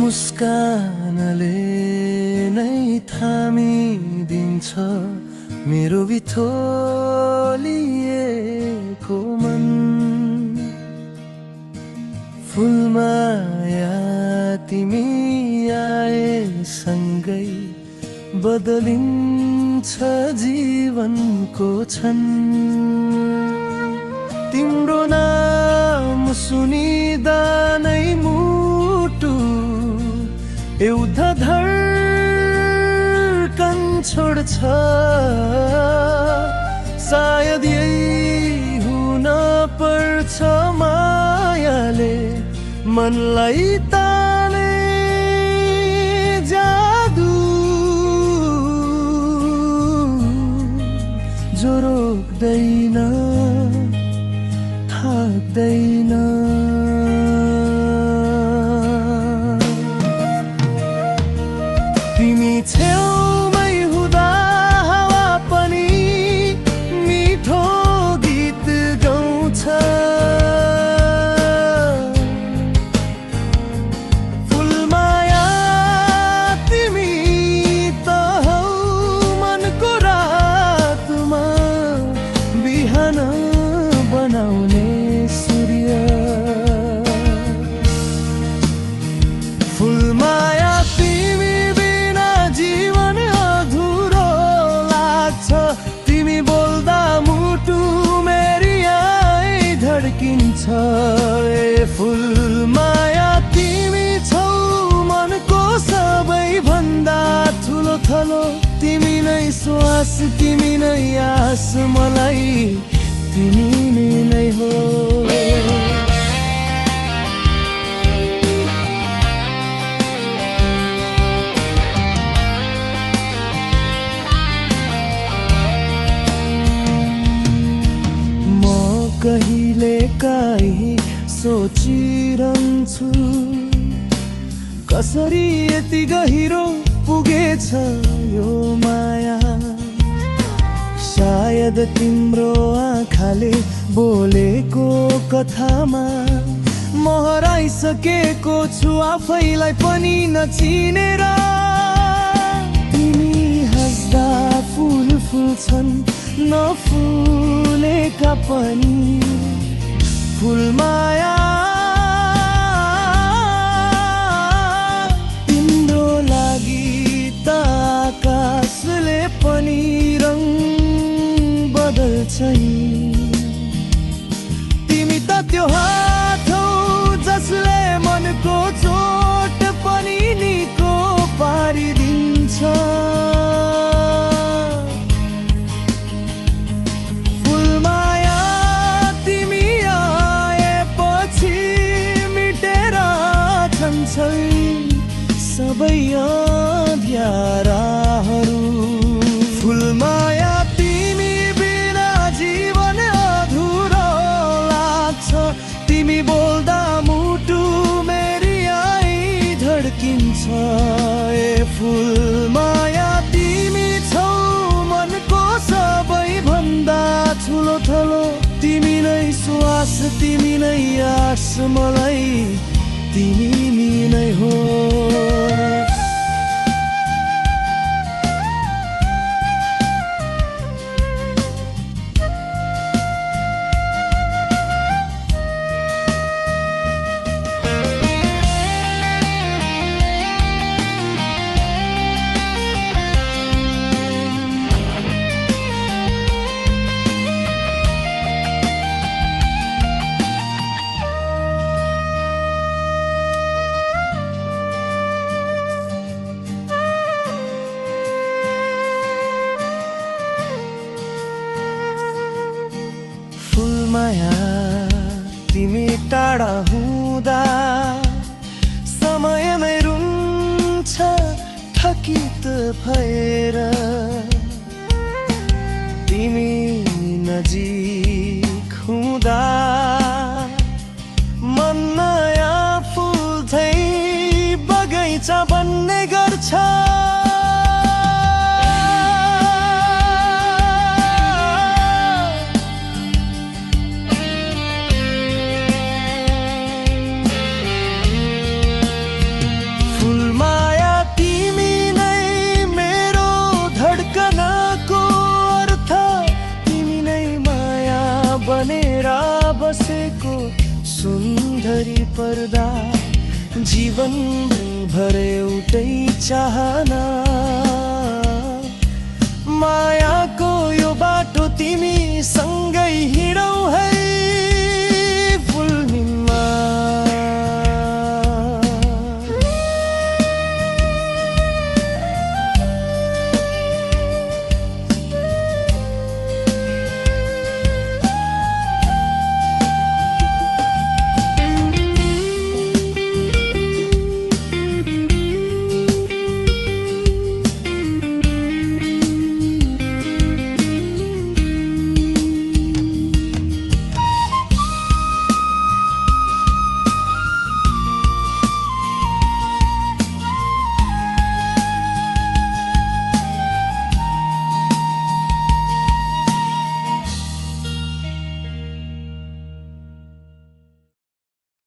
मुस्कानले नै थामिदिन्छ मेरो बिथोलिएको मन। फुलमाया तिमी आएसँगै बदलिन्छ जीवनको क्षण। तिम्रो नाम सुनिदा नै मुटु एउटा धड्कन छोड्छ। सायद यही हुन पर्छ मायाले मनलाई ताने जादु, जो रोक्दैन थाक्दैन। तिमी छेउमै हुँदा हावा पनि मिठो गीत गाउँछ। फुलमाया तिमी त हौ मनको रातमा बिहान बनाउने सूर्य। फुलमाया तिमी बिना जीवन अधुरो लाग्छ। तिमी बोल्दा मुटु मेरी आई धड्किन्छ। ए फुलमाया तिमी छौ मनको सबैभन्दा ठुलो थलो। तिमी नै श्वास तिमी नै आस मलाई तिमी नै हो। कहिले काहीँ सोचिरहन्छु कसरी यति गहिरो पुगेछ यो माया। सायद तिम्रो आँखाले बोलेको कथामा म हराइसकेको छु आफैलाई पनि नचिनेर। तिमी हाँस्दा फुल फुल्छन् नफुलेका पनि। फुलमाया तिम्रो लागि त आकाशले पनि रङ बदल्छ। तिमी त त्यो हात हौ जसले मनको चोट पनि निको पारिदिन्छ। सबै अँध्याराहरू। फुलमाया तिमी बिना जीवन अधुरो लाग्छ। तिमी बोल्दा मुटु मेरी आई धड्किन्छ। ए फुलमाया तिमी छौ मनको सबैभन्दा ठुलो थलो। तिमी नै श्वास तिमी नै आस मलाई तिमी नै हो। फुलमाया तिमी टाढा हुँदा समयमै रुन्छ थकित भएर। तिमी नजिक हुँदा मन नयाँ फुल झै बगैँचा बन्ने गर्छ। गरी पर्दा जीवन भर एउटै चाहना मायाको यो बाटो तिमी सँगै